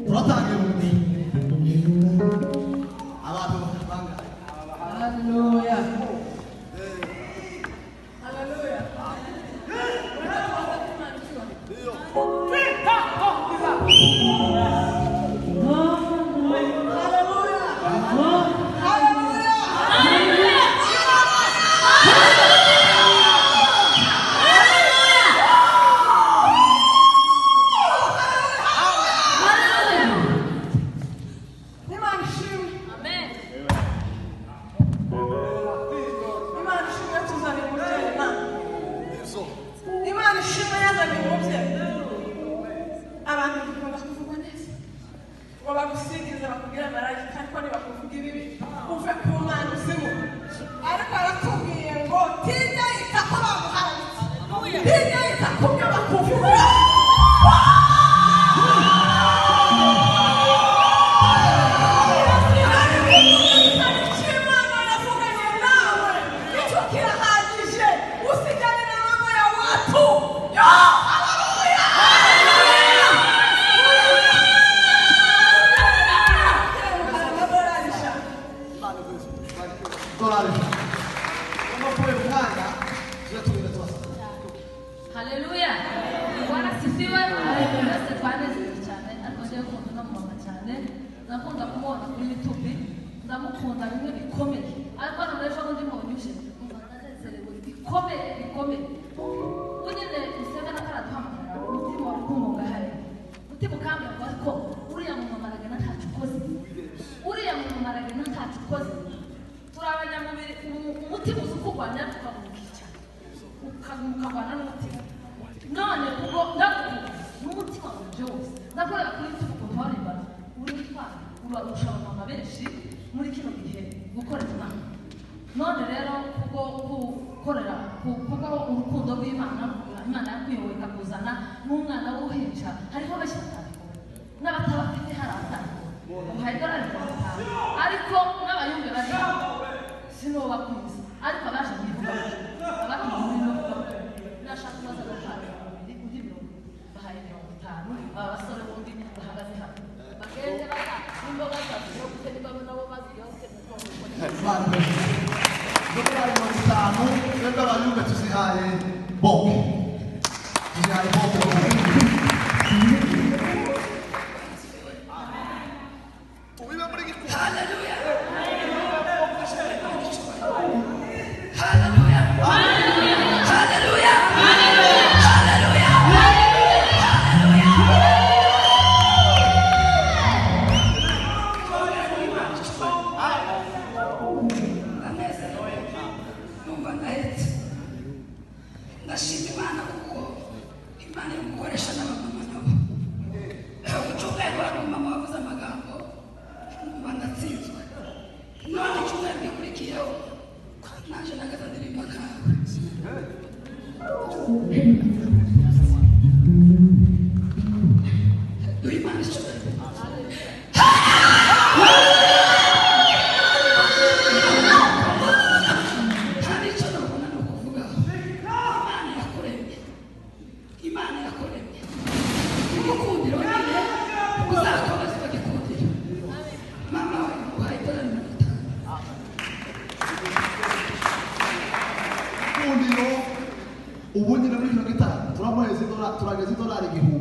turatangira ubundi abantu banga Hallelujah. Hallelujah. Hallelujah. Bwana sifiwe. Basi twaneze cyane ariko kumva mama cyane nakunda kumubona kuri YouTube ndamukunda bimwe bikomeye ariko narejo ngo ndimo nyuje ndanezerewe bikomeye unyene usanga nakaraduhamagara umutima wa kumunga hari umutima ukambya ko uriya mu mamaragana ntacukoze uriya mu mamaragana ntacukoze turabanya mubiri umutima uzukugwanya tukamukica ukabana n'umutima none kuko ndakubwira n'umutima wanje wose ndakorera kuri tuko twariba uri twara urarusha mama benshi muri kino gihe gukorera Imana none rero kuko gukorera kuko urukundo rw'Imana Imana yakwiyoboye kuzana n'umwana w'uhinja hariho abashyitari n'abatabafite haratari uhayidora ariko n'abayumbe bari sino bakwiza ariko abaje bivuga abatumwe no nashaka kubaza gutanga undi bahaye 50 abasore bombi bahagaze hano bagende bata imboga zacu yo guteka nabo bazi yose dukora mu bitanu rero abayumbe tuzihaye bombe ubundi na muri kino gitabo turamuheza $1,000